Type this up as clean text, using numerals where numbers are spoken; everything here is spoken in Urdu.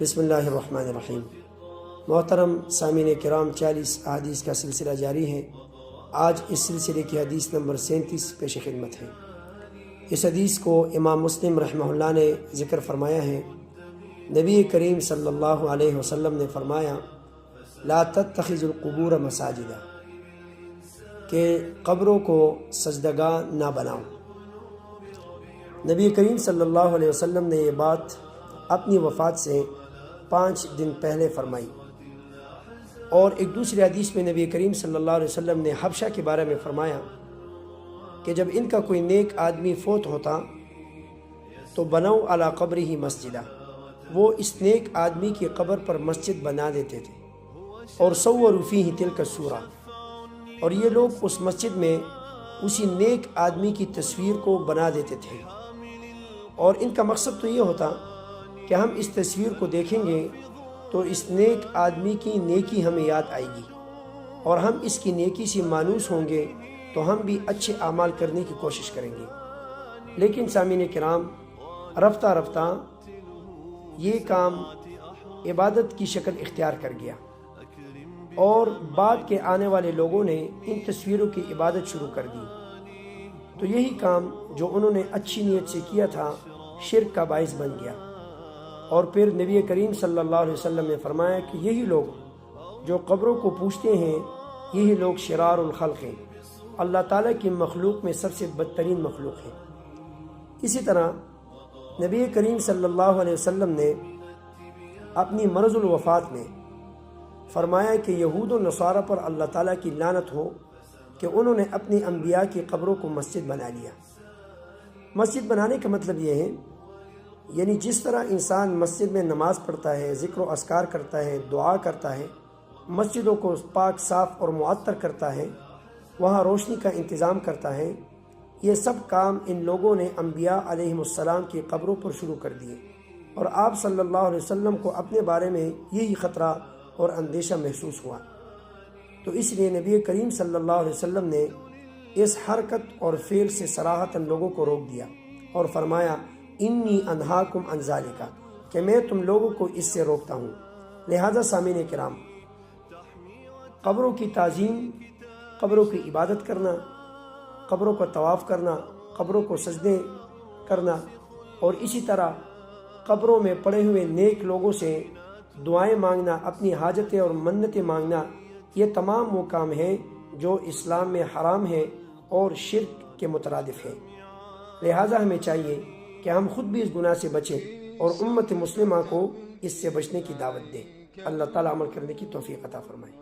بسم اللہ الرحمن الرحیم۔ محترم سامعین کرام، 40 احادیث کا سلسلہ جاری ہے۔ آج اس سلسلے کی حدیث نمبر 37 پیش خدمت ہے۔ اس حدیث کو امام مسلم رحمہ اللہ نے ذکر فرمایا ہے۔ نبی کریم صلی اللہ علیہ وسلم نے فرمایا، لا تتخذوا القبور مساجدا، کہ قبروں کو سجدگاہ نہ بناؤ۔ نبی کریم صلی اللہ علیہ وسلم نے یہ بات اپنی وفات سے 5 دن پہلے فرمائی، اور ایک دوسری حدیث میں نبی کریم صلی اللہ علیہ وسلم نے حبشہ کے بارے میں فرمایا کہ جب ان کا کوئی نیک آدمی فوت ہوتا تو بنو علی قبرہ مسجدہ، وہ اس نیک آدمی کی قبر پر مسجد بنا دیتے تھے، اور صوروا فیہ تلک الصورہ، اور یہ لوگ اس مسجد میں اسی نیک آدمی کی تصویر کو بنا دیتے تھے، اور ان کا مقصد تو یہ ہوتا کہ ہم اس تصویر کو دیکھیں گے تو اس نیک آدمی کی نیکی ہمیں یاد آئے گی، اور ہم اس کی نیکی سے مانوس ہوں گے تو ہم بھی اچھے اعمال کرنے کی کوشش کریں گے۔ لیکن سامعین کرام، رفتہ رفتہ یہ کام عبادت کی شکل اختیار کر گیا، اور بعد کے آنے والے لوگوں نے ان تصویروں کی عبادت شروع کر دی، تو یہی کام جو انہوں نے اچھی نیت سے کیا تھا شرک کا باعث بن گیا۔ اور پھر نبی کریم صلی اللہ علیہ وسلم نے فرمایا کہ یہی لوگ جو قبروں کو پوجتے ہیں، یہی لوگ شرار الخلق ہیں، اللہ تعالیٰ کی مخلوق میں سب سے بدترین مخلوق ہیں۔ اسی طرح نبی کریم صلی اللہ علیہ وسلم نے اپنی مرض الوفات میں فرمایا کہ یہود و نصارہ پر اللہ تعالیٰ کی لعنت ہو کہ انہوں نے اپنی انبیاء کی قبروں کو مسجد بنا لیا۔ مسجد بنانے کا مطلب یہ ہے، یعنی جس طرح انسان مسجد میں نماز پڑھتا ہے، ذکر و اذکار کرتا ہے، دعا کرتا ہے، مسجدوں کو پاک صاف اور معطر کرتا ہے، وہاں روشنی کا انتظام کرتا ہے، یہ سب کام ان لوگوں نے انبیاء علیہم السلام کی قبروں پر شروع کر دیے، اور آپ صلی اللہ علیہ وسلم کو اپنے بارے میں یہی خطرہ اور اندیشہ محسوس ہوا، تو اس لیے نبی کریم صلی اللہ علیہ وسلم نے اس حرکت اور فعل سے صراحتاً لوگوں کو روک دیا، اور فرمایا، انی انہاکم عن ذالک، کہ میں تم لوگوں کو اس سے روکتا ہوں۔ لہذا سامعین کرام، قبروں کی تعظیم، قبروں کی عبادت کرنا، قبروں کو طواف کرنا، قبروں کو سجدے کرنا، اور اسی طرح قبروں میں پڑے ہوئے نیک لوگوں سے دعائیں مانگنا، اپنی حاجتیں اور منتیں مانگنا، یہ تمام وہ کام ہیں جو اسلام میں حرام ہیں اور شرک کے مترادف ہیں۔ لہٰذا ہمیں چاہیے کہ ہم خود بھی اس گناہ سے بچیں اور امت مسلمہ کو اس سے بچنے کی دعوت دیں۔ اللہ تعالیٰ عمل کرنے کی توفیق عطا فرمائے۔